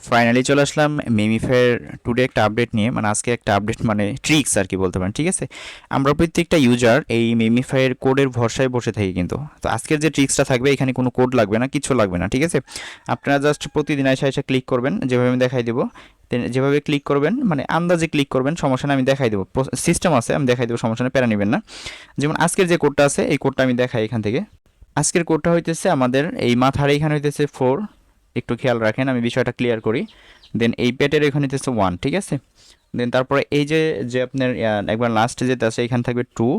Finally চলে আসলাম মেমিফায়ার today একটা update নিয়ে, মানে আজকে একটা আপডেট মানে ট্রিক্স আর কি বলতে পারেন। ঠিক আছে, আমরা প্রত্যেকটা ইউজার এই মেমিফায়ার কোডের ভরসায় বসে থাকি, কিন্তু তো আজকের যে ট্রিক্সটা থাকবে এখানে কোনো কোড লাগবে না, কিছু লাগবে না। ঠিক আছে, আপনারা জাস্ট প্রতিদিন এসে ক্লিক করবেন, যেভাবে আমি দেখাই দেবো। যেভাবে ক্লিক করবেন মানে আন্দাজে ক্লিক করবেন, সমস্যা না, আমি দেখাই দেবো। সিস্টেম আছে, আমি দেখাই দেবো, সমস্যা না, প্যারা নেবেন না। যেমন আজকের যে কোডটা আছে এই কোডটা আমি দেখাই এখান থেকে। আজকের কোডটা হইতেছে আমাদের এই মাথার এইখানে হইতেছে 4, একটু খেয়াল রাখেন, আমি বিষয়টা ক্লিয়ার করি। দেন এই পেটের এখানে হইতেছে 1, ঠিক আছে। দেন তারপরে এই যে যে আপনার একবার লাস্টে যেটা আছে এখানে থাকবে 2,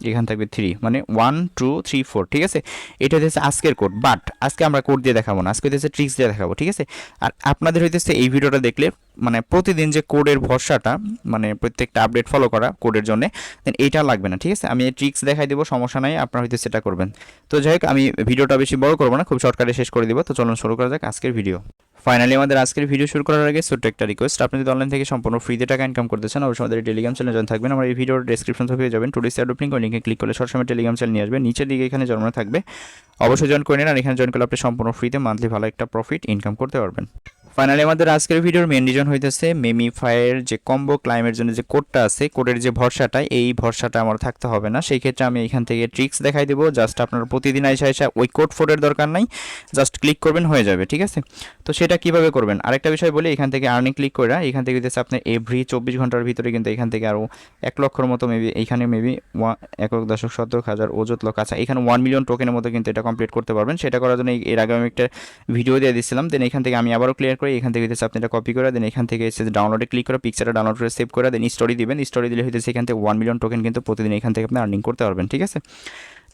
এখানে থাকবে 3, মানে 1 2 3 4। ঠিক আছে, এটা হচ্ছে আজকের কোড, বাট আজকে আমরা কোড দিয়ে দেখাবো না, আজকে হইতেছে ট্রিক্স দিয়ে দেখাবো। ঠিক আছে, আর আপনাদের হইতেছে এই ভিডিওটা দেখলে মানে প্রতিদিন যে কোডের ভরসাটা, মানে প্রত্যেকটা আপডেট ফলো করা কোডের জন্য, দেন এইটা লাগবে না। ঠিক আছে, আমি এই ট্রিক্স দেখাই দেবো, সমস্যা নাই, আপনারা হইতে সেটা করবেন। তো যাই হোক, আমি ভিডিওটা বেশি বড় করবো না, খুব শর্টকাটে শেষ করে দিব। তো চলুন শুরু করা যাক আজকের ভিডিও। ফাইনালি আমাদের আজকের ভিডিও শুরু করার আগে ছোট্ট একটা রিকোয়েস্ট, আপনি যদি অনলাইন থেকে সম্পূর্ণ ফ্রিতে টাকা ইনকাম করতে চান, অবশ্যই আমাদের টেলিগ্রাম চ্যানেলে জয়েন থাকবেন। আমার এই ভিডিওর ডেসক্রিপশন থেকে যাবেন, টুডেস অ্যাডোপ্টিং লিঙ্কে ক্লিক করলে সবসময় টেলিগ্রাম চ্যানেল নিয়ে আসবে, নিচের দিকে এখানে জন্ম থাকবে, অবশ্যই জয়েন করে নিন। আর এখানে জয়েন করলে আপনি সম্পূর্ণ ফ্রিতে মান্থলি ভালো একটা প্রফিট ইনকাম করতে পারবেন। ফাইনালি আমাদের আজকের ভিডিওর মেন রিজন হইতেছে মেমিফায়ের যে কম্বো ক্লাইমের জন্য যে কোডটা আছে, কোডের যে ভরসাটা, এই ভরসাটা আমার থাকতে হবে না। সেই ক্ষেত্রে আমি এখান থেকে ট্রিক্স দেখাই দেবো, জাস্ট আপনারা প্রতিদিন এসে ওই কোড ফোডের দরকার নাই, জাস্ট ক্লিক করবেন হয়ে যাবে। ঠিক আছে, তো সেটা কিভাবে করবেন আরেকটা বিষয় বলি। এখান থেকে আর্নিং ক্লিক করে এখান থেকে হইতেছে আপনার এভরি 24 ঘন্টার ভিতরে কিন্তু এখান থেকে আরও 1 লক্ষর মতো মেবি, এইখানে মেবি 1,17,000 অযুত লক্ষ, আচ্ছা এখানে 1 মিলিয়ন টোকেনের মতো কিন্তু এটা কমপ্লিট করতে পারবেন। সেটা করার জন্য এর আগে আমি একটা ভিডিও দিয়ে দিয়েছিলাম। দেন এখান থেকে আমি আবারও ক্লিয়ার করে এখান থেকে হইতেছে আপনি এটা কপি করে দেন, এখান থেকে এসে ডাউনলোডে ক্লিক করে পিকচারটা ডাউনলোড করে সেভ করে দেন, স্টোরি দিবেন। স্টোরি দিলে হইতেছে এখান থেকে 1 মিলিয়ন টোকেন কিন্তু প্রতিদিন এখান থেকে আপনি আর্নিং করতে পারবেন। ঠিক আছে,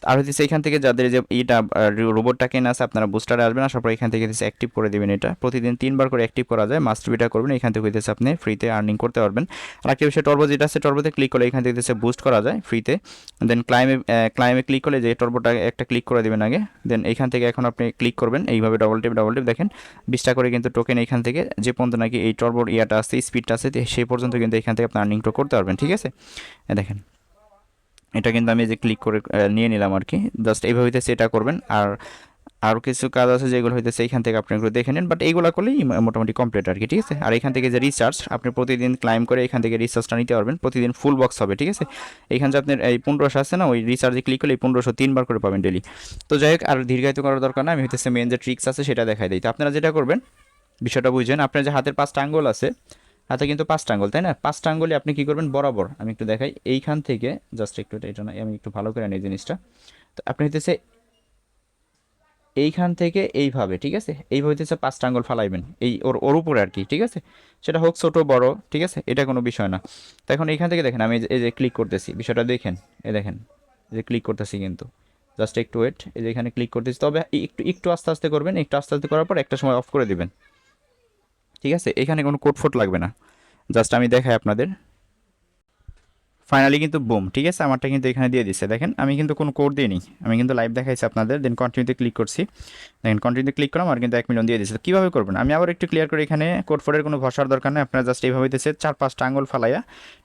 আর হচ্ছে এখান থেকে যাদের যে এইটা রোবটটা কেনা আছে, আপনারা বুস্টারে আসবেন, আসার পর এখান থেকে হচ্ছে অ্যাক্টিভ করে দেবেন। এটা প্রতিদিন 3বার করে অ্যাক্টিভ করা যায়, মাস্ট বিটা করবেন, এখান থেকে হইতেছে আপনি ফ্রিতে আর্নিং করতে পারবেন। আর একটা বিষয় টর্বো যেটা আছে, টর্বোতে ক্লিক করলে এখান থেকে হচ্ছে বুস্ট করা যায় ফ্রিতে। দেন ক্লাইমে ক্লিক করলে যে টর্বোটা একটা ক্লিক করে দেবেন আগে, দেন এখান থেকে এখন আপনি ক্লিক করবেন এইভাবে ডবল টিপ দেখেন 20টা করে কিন্তু টোকেন এখান থেকে যে পর্যন্ত নাকি এই টর্বোর ইয়াটা আছে, স্পিডটা আছে, সেই পর্যন্ত কিন্তু এখান থেকে আপনি আর্নিংটা করতে পারবেন। ঠিক আছে, দেখেন এটা কিন্তু আমি যে ক্লিক করে নিয়ে নিলাম আর কি, জাস্ট এইভাবে হইতেছে এটা করবেন। আর আরও কিছু কাজ আছে যেগুলো হইতেছে এখান থেকে আপনি এগুলো দেখে নেন, বাট এইগুলো করলেই মোটামুটি কমপ্লিট আর কি। ঠিক আছে, আর এখান থেকে যে রিচার্জ, আপনি প্রতিদিন ক্লাইম করে এখান থেকে রিচার্জটা নিতে পারবেন, প্রতিদিন ফুল বক্স হবে। ঠিক আছে, এখানে যে আপনার এই 1500 আছে না, ওই রিচার্জে ক্লিক করলে এই 1500 3বার করে পাবেন ডেলি। তো যাই হোক, আর দীর্ঘায়িত করার দরকার না, আমি হইতেছে মেন যে ট্রিক্স আছে সেটা দেখাই দিই। তো আপনারা যেটা করবেন বিষয়টা বুঝছেন, আপনার যে হাতের 5টা আঙ্গুল আছে, হাতে কিন্তু 5টা আঙ্গুল, তাই না? 5টা আঙ্গুলে আপনি কী করবেন, বরাবর আমি একটু দেখাই, এইখান থেকে জাস্ট একটু, এটা না আমি একটু ভালো করে নিই জিনিসটা। তো আপনি হইতেছে এইখান থেকে এইভাবে, ঠিক আছে, এইভাবে হইতেছে 5টা আঙ্গুল ফালাইবেন এই ওর ওর উপরে আর কি। ঠিক আছে, সেটা হোক ছোটো বড়, ঠিক আছে, এটা কোনো বিষয় না। তো এখন এইখান থেকে দেখেন আমি এই যে ক্লিক করতেছি, বিষয়টা দেখেন, এই দেখেন এই যে ক্লিক করতেছি, কিন্তু জাস্ট একটু ওয়েট, এই যে এখানে ক্লিক করতেছি, তবে একটু একটু আস্তে আস্তে করবেন, একটু আস্তে আস্তে করার পর একটা সময় অফ করে দিবেন। ঠিক আছে, এখানে কোনো কোড ফোট লাগবে না, জাস্ট আমি দেখাই আপনাদের। ফাইনালি কিন্তু বুম, ঠিক আছে, আমারটা কিন্তু এখানে দিয়ে দিচ্ছে, দেখেন আমি কিন্তু কোনো কোড দিইনি, আমি কিন্তু লাইভ দেখাইছি আপনাদের। দেন কন্টিনিউতে ক্লিক করছি, দেখেন কন্টিনিউতে ক্লিক করলাম, আর কিন্তু 1 মিলিয়ন দিয়ে দিচ্ছে। তো কীভাবে করবেন আমি আবার একটু ক্লিয়ার করে, এখানে কোড ফোডের কোনো ভরসার দরকার নেই, আপনারা জাস্ট এইভাবে হইতেছে 4-5টা আঙ্গুল ফালাইয়া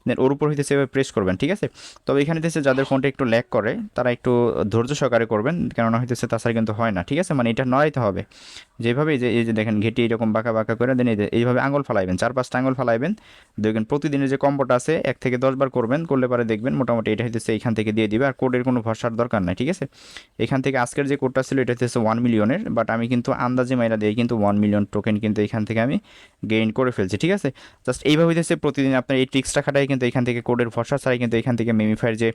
দেন ওর উপর হইতেছে এভাবে প্রেস করবেন। ঠিক আছে, তবে এখানে হইতেছে যাদের ফোনটা একটু ল্যাগ করে তারা একটু ধৈর্য সহকারে করবেন, কেননা হইতেছে তাছাড়া কিন্তু হয় না। ঠিক আছে, মানে এটা নড়াইতে হবে যেভাবে, এই যে দেখেন ঘেটি এরকম বাঁকা বাঁকা করে দেন, এইভাবে আঙুল ফালাইবেন, 4-5টা আঙুল ফালাইবেন। দেখবেন প্রতিদিনের যে কম্বোটা আছে 1 থেকে 10বার করবেন, করলে পরে দেখবেন মোটামুটি এটা হইতেছে এইখান থেকে দিয়ে দিবে, আর কোডের কোনো ভরসার দরকার নাই। ঠিক আছে, এখান থেকে আজকের যে কোডটা ছিল এটা হচ্ছে 1 মিলিয়নের, বাট আমি কিন্তু আন্দাজে মাইরা দিই কিন্তু 1 মিলিয়ন টোকেন কিন্তু এখান থেকে আমি গেইন করে ফেলছি। ঠিক আছে, জাস্ট এইভাবে হইতেছে প্রতিদিন আপনার এই ট্রিক্সটা খাটাই কিন্তু এখান থেকে কোডের ভরসা ছাড়াই কিন্তু এখান থেকে মেমিফায়ার যে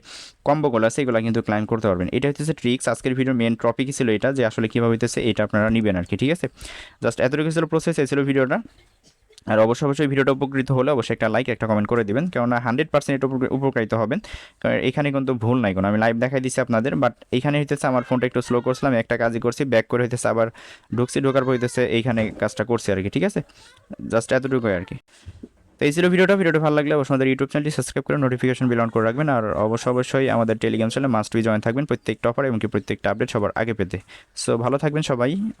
কম্বোগুলো আছে এগুলো কিন্তু ক্লাইম করতে পারবেন। এটা হচ্ছে ট্রিক্স, আজকের ভিডিওর মেন টপিকই ছিল এটা, যে আসলে কীভাবে হইতেছে এটা আপনারা নেবেন আর কি। ঠিক আছে, জাস্ট এতটুকু ছিল প্রসেস, এই ছিল ভিডিওটা। আর অবশ্যই ভিডিওটা উপকৃত হলে অবশ্যই একটা লাইক একটা কমেন্ট করে দিবেন, কেননা 100% এটা উপকৃত হবেন, কারণ এখানে কিন্তু ভুল নাই কোনো, আমি লাইভ দেখাই দিচ্ছি আপনাদের। বাট এইখানে হইতেছে আমার ফোনটা একটু স্লো করছিলাম, একটা কাজই করছি, ব্যাক করে হইতেছে আবার ঢোকার পর হইতেছে এইখানে কাজটা করছি আর কি। ঠিক আছে, জাস্ট এতটুকুই আর কি। তো এই ছিল ভিডিওটা ভালো লাগলে অবশ্যই আমাদের ইউটিউব চ্যানেলটি সাবস্ক্রাইব করে নোটিফিকেশন বিল অন করে রাখবেন, আর অবশ্যই আমাদের টেলিগ্রাম চ্যানেলে মাস্ট বি জয়েন থাকবেন প্রত্যেকটা অফার এবং কি প্রত্যেকটা আপডেট সবার আগে পেতে। সো ভালো থাকবেন সবাই।